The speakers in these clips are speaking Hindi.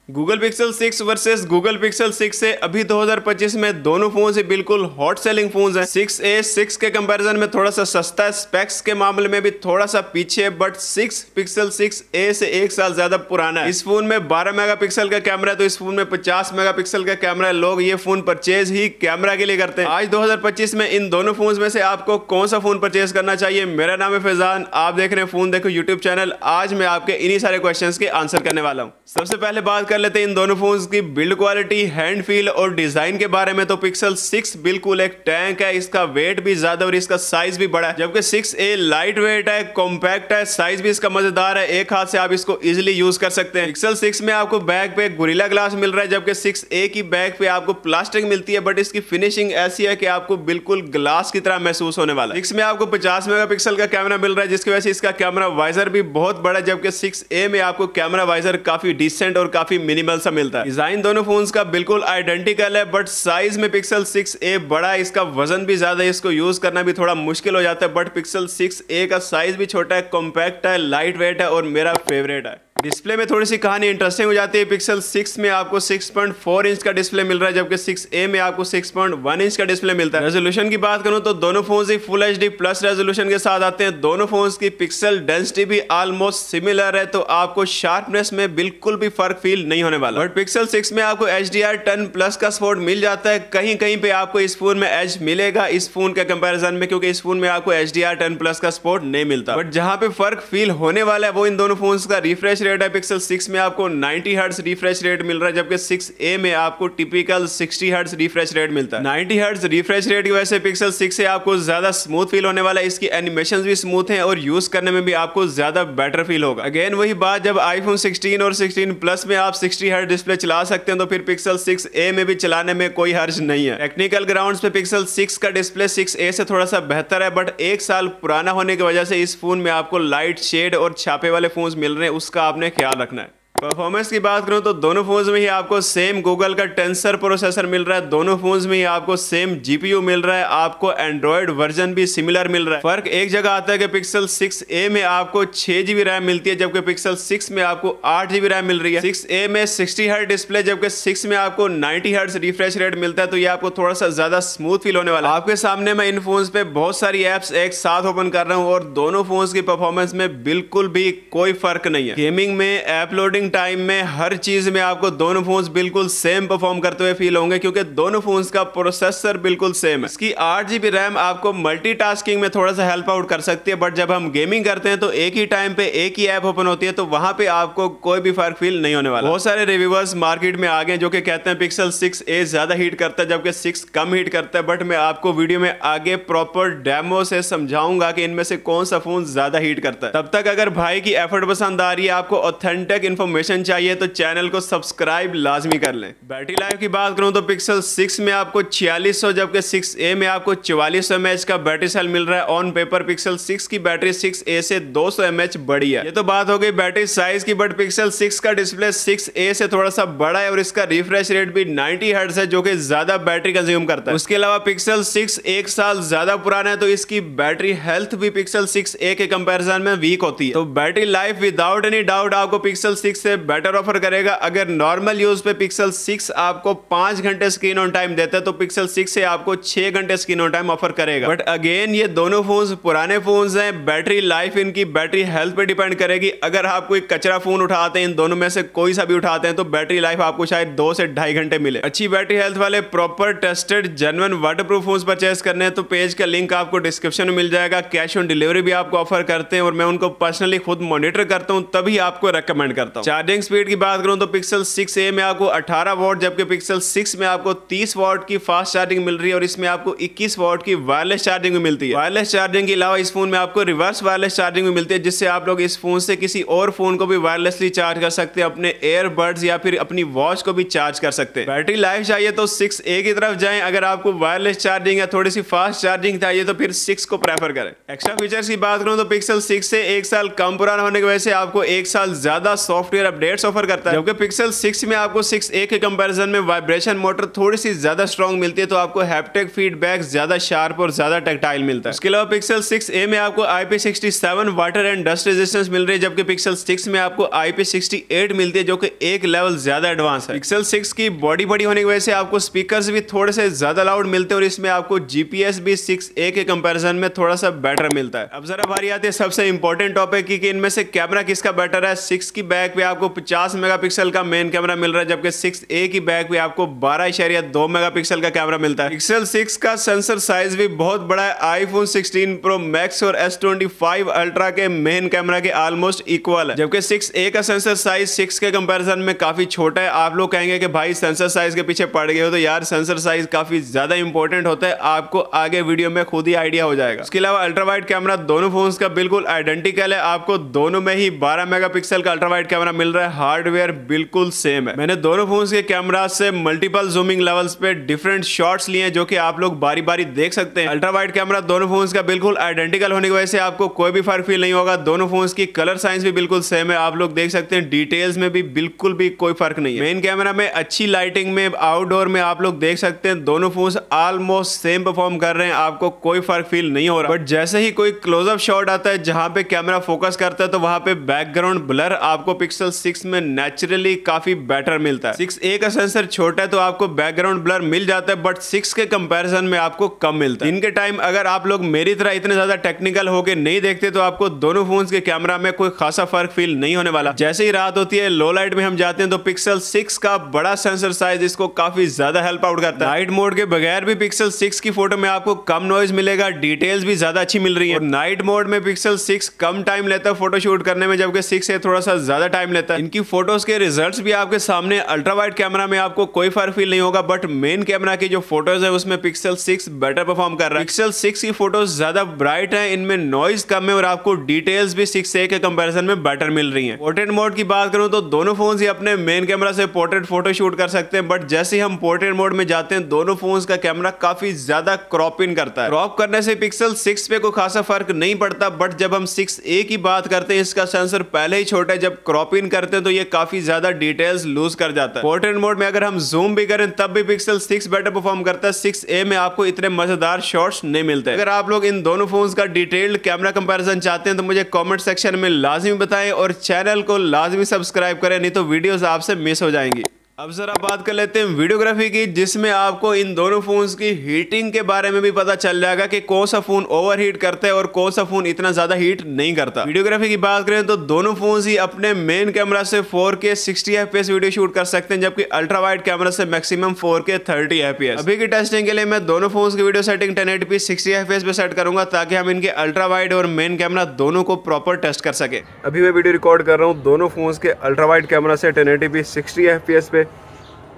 Google pixel 6 versus Google pixel 6 से अभी 2025 में दोनों फोन से बिल्कुल हॉट सेलिंग फोन हैं। 6a 6 के कंपैरिजन में थोड़ा सा सस्ता है, स्पेक्स के मामले में भी थोड़ा सा पीछे है, बट 6 पिक्सल 6a से 1 साल ज्यादा पुराना है। इस फोन में 12 मेगापिक्सल का कैमरा है, तो इस फोन में 50 मेगापिक्सल का कैमरा है। लोग ये फोन परचेज ही कैमरा के लिए करते हैं। आज 2025 में इन दोनों फोन में से आपको कौन सा फोन परचेज करना चाहिए? मेरा नाम है फैजान, आप देख रहे हैं फोन देखो यूट्यूब चैनल। आज मैं आपके इन्हीं सारे क्वेश्चंस के आंसर करने वाला हूं। सबसे पहले बात कर लेते हैं इन दोनों फोन्स की बिल्ड क्वालिटी, हैंड फील और डिजाइन के बारे में। तो पिक्सल 6 बिल्कुल एक टैंक है, इसका वेट भी ज्यादा और इसका साइज भी बड़ा है, जबकि 6a लाइट वेट है, कॉम्पैक्ट है, साइज भी इसका मजेदार है, एक हाथ से आप इसको इजिली यूज कर सकते हैं। पिक्सल 6 में आपको बैक पे गोरिल्ला ग्लास मिल रहा है, जबकि 6a की बैक पे आपको प्लास्टिक मिलती है, बट इसकी फिनिशिंग ऐसी है कि आपको बिल्कुल ग्लास की तरह महसूस होने वाला है। 6 में आपको 50 मेगापिक्सल का कैमरा मिल रहा है, जिसकी वजह से इसका कैमरा वाइजर भी बहुत बड़ा है, जबकि 6a में आपको कैमरा वाइजर काफी डिसेंट और काफी मिनिमल सा मिलता है। डिजाइन दोनों फोन्स का बिल्कुल आइडेंटिकल है, बट साइज में पिक्सल 6a बड़ा है, इसका वजन भी ज्यादा है, इसको यूज करना भी थोड़ा मुश्किल हो जाता है। बट पिक्सल 6a का साइज भी छोटा है, कॉम्पैक्ट है, लाइट वेट है और मेरा फेवरेट है। डिस्प्ले में थोड़ी सी कहानी इंटरेस्टिंग हो जाती है। पिक्सल 6 में आपको 6.4 इंच का डिस्प्ले मिल रहा है, जबकि 6a में आपको 6.1 इंच का डिस्प्ले मिलता है। रेजोल्यूशन की बात करूं तो दोनों फोन्स ही फुल HD प्लस रेजोल्यूशन के साथ आते हैं। दोनों फोन्स की पिक्सल डेंसिटी भी ऑलमोस्ट सिमिलर है, तो आपको शार्पनेस में बिल्कुल भी फर्क फील नहीं होने वाला। बट पिक्सल 6 में आपको HDR10+ का सपोर्ट मिल जाता है। कहीं कहीं पे आपको इस फोन में एज मिलेगा इस फोन के कंपैरिजन में, क्योंकि इस फोन में आपको HDR10+ का सपोर्ट नहीं मिलता। बट जहां पे फर्क फील होने वाला है वो इन दोनों फोन्स का रिफ्रेश रेट है। पिक्सल 6 में आपको 90 हर्ट्ज रिफ्रेश रेट मिल रहा है, जबकि 6a में आपको टिपिकल 60 हर्ट्ज रिफ्रेश रेट मिलता है। 90 हर्ट्ज रिफ्रेश रेट की वजह से पिक्सल 6 से आपको ज्यादा स्मूथ फील होने वाला है, इसकी एनिमेशंस भी स्मूथ हैं और यूज करने में भी आपको ज्यादा बेटर फील होगा। अगेन वही बात, जब आईफोन 16 और 16 प्लस में आप 60 हर्ट्ज डिस्प्ले चला सकते हैं, तो फिर पिक्सल 6a में भी चलाने में कोई हर्ज नहीं है। टेक्निकल ग्राउंड्स पे पिक्सल 6 का डिस्प्ले 6a से थोड़ा सा बेहतर है, बट 1 साल पुराना होने की वजह से इस फोन में आपको लाइट शेड और छापे वाले फोन्स मिल रहे हैं, उसका आपने ख्याल रखना है। परफॉर्मेंस की बात करूं तो दोनों फोन्स में ही आपको सेम गूगल का टेंसर प्रोसेसर मिल रहा है, दोनों फोन्स में ही आपको सेम GPU मिल रहा है, आपको एंड्रॉइड वर्जन भी सिमिलर मिल रहा है। फर्क एक जगह आता है कि पिक्सल 6a में आपको 6GB रैम मिलती है, जबकि पिक्सल 6 में आपको 8GB रैम मिल रही है। 6a में 60 हर्ट्ज डिस्प्ले, जबकि 6 में आपको 90 हर्ट्ज रिफ्रेश रेट मिलता है, तो ये आपको थोड़ा सा ज्यादा स्मूथ फील होने वाला है। आपके सामने मैं इन फोन्स पे बहुत सारी एप्स एक साथ ओपन कर रहा हूँ और दोनों फोन्स की परफॉर्मेंस में बिल्कुल भी कोई फर्क नहीं है। गेमिंग में, ऐप लोडिंग टाइम में, हर चीज में आपको दोनों फोन्स बिल्कुल सेम परफॉर्म करते हुए फील होंगे, क्योंकि दोनों फोन्स का प्रोसेसर बिल्कुल सेम है। इसकी 8GB रैम आपको मल्टीटास्किंग में थोड़ा सा हेल्प आउट कर सकती है, बट जब हम गेमिंग करते हैं तो एक ही टाइम पे एक ही ऐप ओपन होती है, तो वहां पे आपको कोई भी फर्क फील नहीं होने वाला। बहुत सारे रिव्यूअर्स मार्केट में आ गए जो कि कहते हैं पिक्सल 6a ज्यादा हीट करता है, जबकि 6 कम हीट करता है। बट मैं आपको वीडियो में आगे प्रॉपर डेमो से समझाऊंगा कि इनमें से कौन सा फोन ज्यादा हीट करता है। तब तक अगर भाई की एफर्ट पसंद आ रही है, आपको ऑथेंटिक इन्फॉर्मेशन चाहिए, तो चैनल को सब्सक्राइब लाजमी कर लें। बैटरी लाइफ की बात करूं तो पिक्सल 6 में आपको 4600, जबकि 6a में आपको 4400 mAh का बैटरी सेल मिल रहा है। ऑन पेपर पिक्सल 6 की बैटरी 6a से 200 mAh बड़ी है। ये तो बात हो गई बैटरी साइज की, बट पिक्सल 6 का डिस्प्ले 6a से थोड़ा सा बड़ा है और इसका रिफ्रेश रेट भी 90 हर्ट्ज है, जो कि ज्यादा बैटरी कंज्यूम करता है। उसके अलावा पिक्सल 6 1 साल ज्यादा पुराना है, तो इसकी बैटरी हेल्थ भी पिक्सल 6a के कंपैरिजन में वीक होती है। तो battery life without any doubt आपको पिक्सल 6 से बेटर ऑफर करेगा। अगर नॉर्मल यूज पे पिक्सल 6 आपको 5 घंटे स्क्रीन ऑन टाइम देता है, तो पिक्सल 6 से आपको 6 घंटे स्क्रीन ऑन टाइम ऑफर करेगा। बट अगेन ये दोनों फोन्स पुराने फोन्स हैं, बैटरी लाइफ इनकी बैटरी हेल्थ पे डिपेंड करेगी। अगर आप कोई कचरा फोन उठाते हैं, इन दोनों में से कोई सा भी उठाते हैं, तो बैटरी लाइफ आपको शायद 2 से 2.5 घंटे मिले। अच्छी बैटरी हेल्थ वाले proper tested genuine waterproof phones purchase करने हैं, तो पेज का लिंक आपको डिस्क्रिप्शन में मिल जाएगा। कैश ऑन डिलीवरी भी आपको ऑफर करते हैं और मैं उनको पर्सनली खुद मॉनिटर करता हूं, तभी आपको रेकमेंड करता हूं। चार्जिंग स्पीड की बात करूं तो पिक्सल 6a में आपको 18 वॉट, जबकि पिक्सल 6 में आपको 30 वॉट की फास्ट चार्जिंग मिल रही है और इसमें आपको 21 वॉट की वायरलेस चार्जिंग भी मिलती है। वायरलेस चार्जिंग के अलावा इस फोन में आपको रिवर्स वायरलेस चार्जिंग भी मिलती है, जिससे आप लोग इस फोन से किसी और फोन को भी वायरलेसली चार्ज कर सकते हैं, अपने एयरबड्स या फिर अपनी वॉच को भी चार्ज कर सकते हैं। बैटरी लाइफ चाहिए तो 6a की तरफ जाएं, अगर आपको वायरलेस चार्जिंग या थोड़ी सी फास्ट चार्जिंग चाहिए तो फिर 6 को प्रेफर करें। एक्स्ट्रा फीचर्स की बात करूं तो पिक्सल 6 से 1 साल कम पुराना होने की वजह से आपको 1 साल ज्यादा सॉफ्टवेयर सॉफ्टवेयर अपडेट्स ऑफर करता है। जबकि पिक्सल 6 में आपको 6a के कंपैरिजन में वाइब्रेशन मोटर थोड़ी सी ज्यादा स्ट्रॉन्ग मिलती है, तो आपको हैप्टिक फीडबैक ज्यादा शार्प और ज्यादा टेक्टाइल मिलता है। इसके अलावा पिक्सल 6a में आपको IP67 water and dust resistance मिल रही है, जबकि पिक्सल 6 में आपको IP68 मिलती है, जो कि एक लेवल ज्यादा एडवांस है। पिक्सल 6 की बॉडी बड़ी होने की वजह से आपको स्पीकर्स भी थोड़े से ज्यादा लाउड मिलते हैं और इसमें आपको GPS भी 6a के कंपैरिजन में थोड़ा सा बेटर मिलता है। अब जरा बारी आती है सबसे इंपॉर्टेंट टॉपिक की कि इनमें से कैमरा किसका बेटर है। 6 की बैक पे आपको 50 मेगापिक्सल का मेन कैमरा मिल रहा है, जबकि 6a की बैक पे आपको 12.2 मेगापिक्सल का कैमरा मिलता है। पिक्सल 6 का सेंसर साइज भी बहुत बड़ा है, आईफोन 16 प्रो मैक्स और S25 अल्ट्रा के मेन कैमरा के ऑलमोस्ट इक्वल है। जबकि 6a का सेंसर साइज 6 के कंपैरिजन में काफी छोटा है। आप लोग कहेंगे कि भाई सेंसर साइज के पीछे पड़ गए हो, तो यार सेंसर साइज काफी ज्यादा इंपॉर्टेंट होता है, आपको आगे वीडियो में खुद ही आइडिया हो जाएगा। इसके अलावा अल्ट्रा वाइड कैमरा दोनों फोन्स का बिल्कुल आइडेंटिकल है, आपको दोनों में ही 12 मेगापिक्सल का अल्ट्रा वाइड कैमरा मिल रहा है, हार्डवेयर बिल्कुल सेम है। मैंने दोनों फोन्स के कैमरा से मल्टीपल जूमिंग लेवल्स पे डिफरेंट शॉट्स लिए हैं, जो कि आप लोग बारी बारी देख सकते हैं। अल्ट्रा वाइड कैमरा दोनों फोन्स का बिल्कुल आइडेंटिकल होने की वजह से आपको कोई भी फर्क फील नहीं होगा। दोनों फोन्स की कलर साइंस भी बिल्कुल सेम है, आप लोग देख सकते हैं। डिटेल्स में भी बिल्कुल भी कोई फर्क नहीं है। मेन कैमरा में अच्छी लाइटिंग में, आउटडोर में आप लोग देख सकते हैं दोनों फोन्स ऑलमोस्ट सेम परफॉर्म कर रहे हैं, आपको कोई फर्क फील नहीं हो रहा। बट जैसे ही कोई क्लोजअप शॉट आता है जहां पे कैमरा फोकस करता है, तो वहां पे बैकग्राउंड ब्लर आपको पिक्सल 6 में नेचुरली काफी बेटर मिलता है। 6a का सेंसर छोटा है तो आपको बैकग्राउंड ब्लर मिल जाता है, बट 6 के कंपैरिजन में आपको कम मिलता है। इनके टाइम अगर आप लोग मेरी तरह इतने ज्यादा टेक्निकल होके नहीं देखते, तो आपको दोनों फोन्स के कैमरा में कोई खासा फर्क फील नहीं होने वाला। जैसे ही रात होती है, लो लाइट में हम जाते हैं, तो पिक्सल 6 का बड़ा सेंसर साइज इसको काफी ज्यादा हेल्प आउट करता है। नाइट मोड के बगैर भी पिक्सल 6 की फोटो में आपको कम नॉइज मिलेगा, डिटेल्स भी ज्यादा अच्छी मिल रही है। और नाइट मोड में पिक्सल 6 कम टाइम लेता है फोटो शूट करने में, जबकि 6 थोड़ा सा ज्यादा टाइम लेता है। इनकी फोटोज के रिजल्ट्स भी आपके सामने। अल्ट्रा वाइड कैमरा में आपको कोई फर्क फील नहीं होगा, बट मेन कैमरा की जो फोटोज है उसमें पिक्सल 6 बेटर परफॉर्म कर रहा है। पिक्सल 6 की फोटोज ज्यादा ब्राइट है, इनमें नॉइज कम है और आपको डिटेल्स भी 6a के कंपैरिजन में बेटर मिल रही हैं। पोर्ट्रेट मोड की बात करूं तो दोनों फोन्स ही अपने मेन कैमरा से पोर्ट्रेट फोटो शूट कर सकते हैं, बट जैसे ही हम पोर्ट्रेट मोड में जाते हैं, दोनों फोन्स का कैमरा काफी ज्यादा क्रॉप इन करता है। क्रॉप करने से पिक्सल 6 पे कोई खासा फर्क नहीं पड़ता, बट जब हम 6a की बात करते हैं, इसका सेंसर पहले ही छोटा है, जब क्रॉप इन करते हैं तो ये काफी ज्यादा डिटेल्स लूज कर जाता है। पोर्ट्रेट मोड में अगर हम जूम भी करें तब भी पिक्सल 6 बेटर परफॉर्म करता है। 6a में आपको इतने मजेदार शॉट्स नहीं मिलते। अगर आप लोग इन दोनों फोन्स का डिटेल्ड कैमरा कंपैरिजन चाहते हैं तो मुझे कमेंट सेक्शन में लाजमी बताएं और चैनल को लाजमी सब्सक्राइब करें, नहीं तो वीडियोस आपसे मिस हो जाएंगी। अब जरा बात कर लेते हैं वीडियोग्राफी की, जिसमें आपको इन दोनों फोन्स की हीटिंग के बारे में भी पता चल जाएगा कि कौन सा फोन ओवरहीट करता है और कौन सा फोन इतना ज्यादा हीट नहीं करता। वीडियोग्राफी की बात करें तो दोनों फोन्स ही अपने मेन कैमरा से 4K 60 FPS वीडियो शूट कर सकते हैं, जबकि अल्ट्रा वाइड कैमरा से मैक्सिमम 4K 30 FPS। अभी की टेस्टिंग के लिए मैं दोनों फोन्स की वीडियो सेटिंग 1080p 60 FPS पे सेट करूंगा, ताकि हम इनके अल्ट्रा वाइड और मेन कैमरा दोनों को प्रॉपर टेस्ट कर सके। अभी मैं वीडियो रिकॉर्ड कर रहा हूँ दोनों फोन्स के अल्ट्रा वाइड कैमरा से 1080p 60 FPS पे।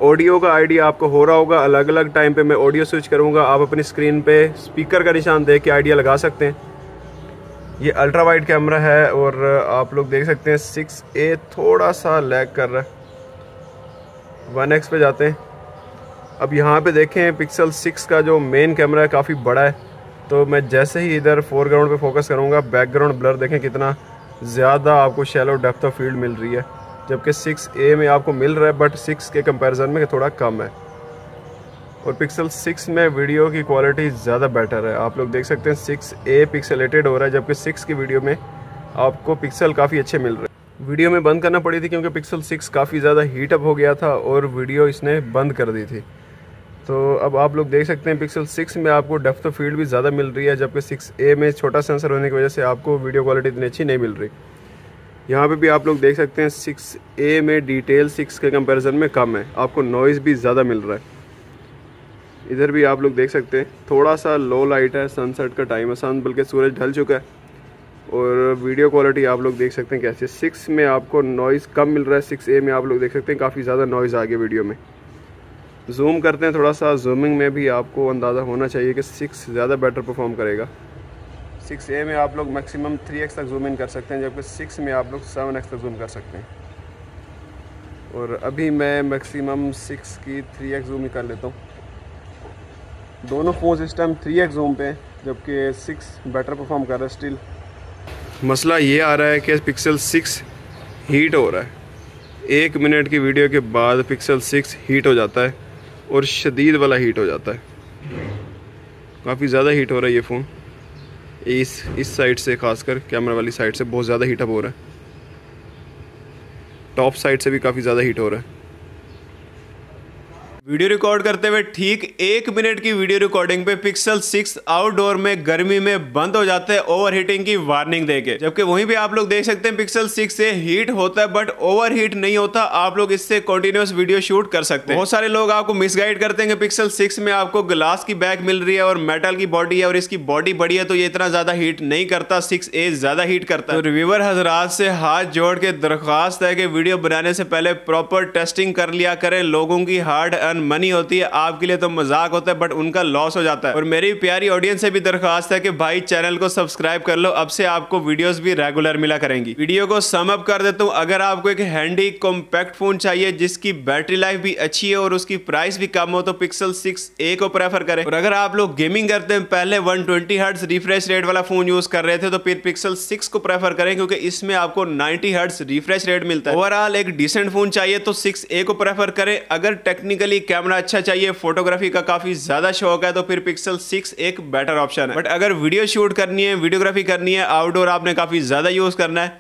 ऑडियो का आइडिया आपको हो रहा होगा, अलग अलग टाइम पे मैं ऑडियो स्विच करूंगा, आप अपनी स्क्रीन पे स्पीकर का निशान देख के आइडिया लगा सकते हैं। ये अल्ट्रा वाइड कैमरा है और आप लोग देख सकते हैं 6a थोड़ा सा लैग कर रहा है। 1x पे जाते हैं। अब यहाँ पे देखें पिक्सल 6 का जो मेन कैमरा है काफ़ी बड़ा है, तो मैं जैसे ही इधर फोरग्राउंड पे फोकस करूँगा, बैकग्राउंड ब्लर देखें कितना ज़्यादा आपको शैलो डेप्थ ऑफ फील्ड मिल रही है, जबकि 6a में आपको मिल रहा है, बट 6 के कंपैरिजन में थोड़ा कम है। और पिक्सल 6 में वीडियो की क्वालिटी ज़्यादा बेटर है, आप लोग देख सकते हैं 6a पिक्सेलेटेड हो रहा है, जबकि 6 की वीडियो में आपको पिक्सल काफ़ी अच्छे मिल रहे हैं। वीडियो में बंद करना पड़ी थी क्योंकि पिक्सल 6 काफ़ी ज़्यादा हीटअप हो गया था और वीडियो इसने बंद कर दी थी। तो अब आप लोग देख सकते हैं पिक्सल 6 में आपको डेप्थ ऑफ फील्ड भी ज़्यादा मिल रही है, जबकि 6a में छोटा सेंसर होने की वजह से आपको वीडियो क्वालिटी इतनी अच्छी नहीं मिल रही। यहाँ पे भी आप लोग देख सकते हैं 6a में डिटेल 6 के कंपैरिजन में कम है, आपको नॉइज़ भी ज़्यादा मिल रहा है। इधर भी आप लोग देख सकते हैं थोड़ा सा लो लाइट है, सनसेट का टाइम है, सन बल्कि सूरज ढल चुका है। और वीडियो क्वालिटी आप लोग देख सकते हैं कैसे 6 में आपको नॉइज़ कम मिल रहा है, 6a में आप लोग देख सकते हैं काफ़ी ज़्यादा नॉइज़ आ गया वीडियो में। जूम करते हैं थोड़ा सा, जूमिंग में भी आपको अंदाज़ा होना चाहिए कि 6 ज़्यादा बेटर परफॉर्म करेगा। 6a में आप लोग मैक्सिमम 3x तक जूम इन कर सकते हैं, जबकि 6 में आप लोग 7x तक जूम कर सकते हैं। और अभी मैं मैक्सिमम 6 की 3x जूम ही कर लेता हूँ। दोनों फोन इस टाइम 3x जूम पे हैं, जबकि 6 बेटर परफॉर्म कर रहा है स्टिल। मसला ये आ रहा है कि पिक्सल 6 हीट हो रहा है, 1 मिनट की वीडियो के बाद पिक्सल 6 हीट हो जाता है और शदीद वाला हीट हो जाता है। काफ़ी ज़्यादा हीट हो रहा है ये फ़ोन, इस साइड से, खासकर कैमरा वाली साइड से बहुत ज़्यादा हीटअप हो रहा है। टॉप साइड से भी काफ़ी ज़्यादा हीट हो रहा है। वीडियो रिकॉर्ड करते हुए ठीक 1 मिनट की वीडियो रिकॉर्डिंग पे पिक्सल 6 आउटडोर में गर्मी में बंद हो जाते हैं ओवर हीटिंग की वार्निंग देके। जबकि वहीं पे आप लोग देख सकते हैं पिक्सल 6 से हीट होता है बट ओवर हीट नहीं होता। आप लोग इससे कंटिन्यूअस वीडियो शूट कर सकते हैं। बहुत सारे लोग आपको मिसगाइड करते हैं कि पिक्सल 6 में आपको ग्लास की बैक मिल रही है और मेटल की बॉडी है और इसकी बॉडी बड़ी है तो ये इतना ज्यादा हीट नहीं करता, 6A ज्यादा हीट करता है। तो रिव्यूअर हजरात से हाथ जोड़ के दरख्वास्त है कि वीडियो बनाने से पहले प्रॉपर टेस्टिंग कर लिया करें। लोगों की हार्ड अर्न मनी होती है, आपके लिए तो मजाक होता है बट उनका लॉस हो जाता है। और मेरी प्यारी ऑडियंस से भी दरखास्त है कि भाई चैनल को सब्सक्राइब कर लो, अब से आपको वीडियोस भी रेगुलर मिला करेंगी। वीडियो को सम अप कर देता हूं, अगर आपको एक हैंडी कॉम्पैक्ट फोन चाहिए जिसकी बैटरी लाइफ भी अच्छी है और उसकी प्राइस भी कम हो तो पिक्सल 6A को प्रेफर करें। और अगर आप लोग गेमिंग करते हैं, पहले 120 हर्ट्ज रिफ्रेश रेट वाला फोन यूज कर रहे थे तो फिर पिक्सल 6 को प्रेफर करें क्योंकि इसमें आपको 90 हर्ट्ज रिफ्रेश रेट मिलता है। ओवरऑल एक डिसेंट फोन चाहिए तो 6A को प्रेफर करें। अगर टेक्निकली कैमरा अच्छा चाहिए, फोटोग्राफी का काफी ज्यादा शौक है तो फिर पिक्सल 6 एक बेटर ऑप्शन है। बट अगर वीडियो शूट करनी है, वीडियोग्राफी करनी है, आउटडोर आपने काफी ज्यादा यूज करना है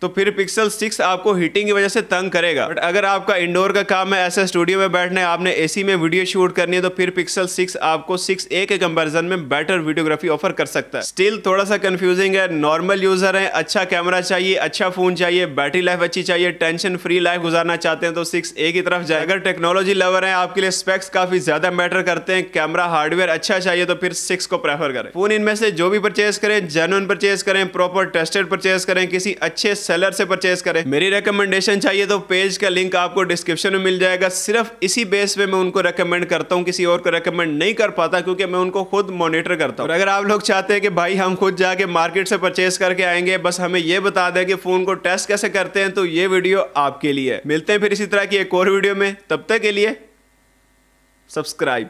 तो फिर पिक्सल 6 आपको हीटिंग की वजह से तंग करेगा। बट अगर आपका इंडोर का काम है, ऐसे स्टूडियो में बैठना है, आपने एसी में वीडियो शूट करनी है तो फिर पिक्सल 6 आपको 6A के कंपैरिजन में बेटर वीडियोग्राफी ऑफर कर सकता है। स्टिल थोड़ा सा कंफ्यूजिंग है, नॉर्मल यूजर है, अच्छा कैमरा चाहिए, अच्छा फोन चाहिए, बैटरी लाइफ अच्छी चाहिए, टेंशन फ्री लाइफ गुजारना चाहते हैं तो 6A की तरफ जाए। अगर टेक्नोलॉजी लवर है, आपके लिए स्पेक्स काफी ज्यादा मैटर करते हैं, कैमरा हार्डवेयर अच्छा चाहिए तो फिर 6 को प्रेफर करें। फोन इनमें से जो भी परचेज करें जेन्युइन परचेज करें, प्रॉपर टेस्टेड परचेज करें, किसी अच्छे सेलर से परचेज करें। मेरी रेकमेंडेशन चाहिए तो पेज का लिंक आपको डिस्क्रिप्शन में मिल जाएगा। सिर्फ इसी बेस पे मैं उनको रेकमेंड करता हूं, किसी और को रेकमेंड नहीं कर पाता क्योंकि मैं उनको खुद मॉनिटर करता हूं। और अगर आप लोग चाहते हैं कि भाई हम खुद जाके मार्केट से परचेज करके आएंगे, बस हमें ये बता दें कि फोन को टेस्ट कैसे करते हैं, तो ये वीडियो आपके लिए। मिलते हैं फिर इसी तरह की एक और वीडियो में, तब तक के लिए सब्सक्राइब।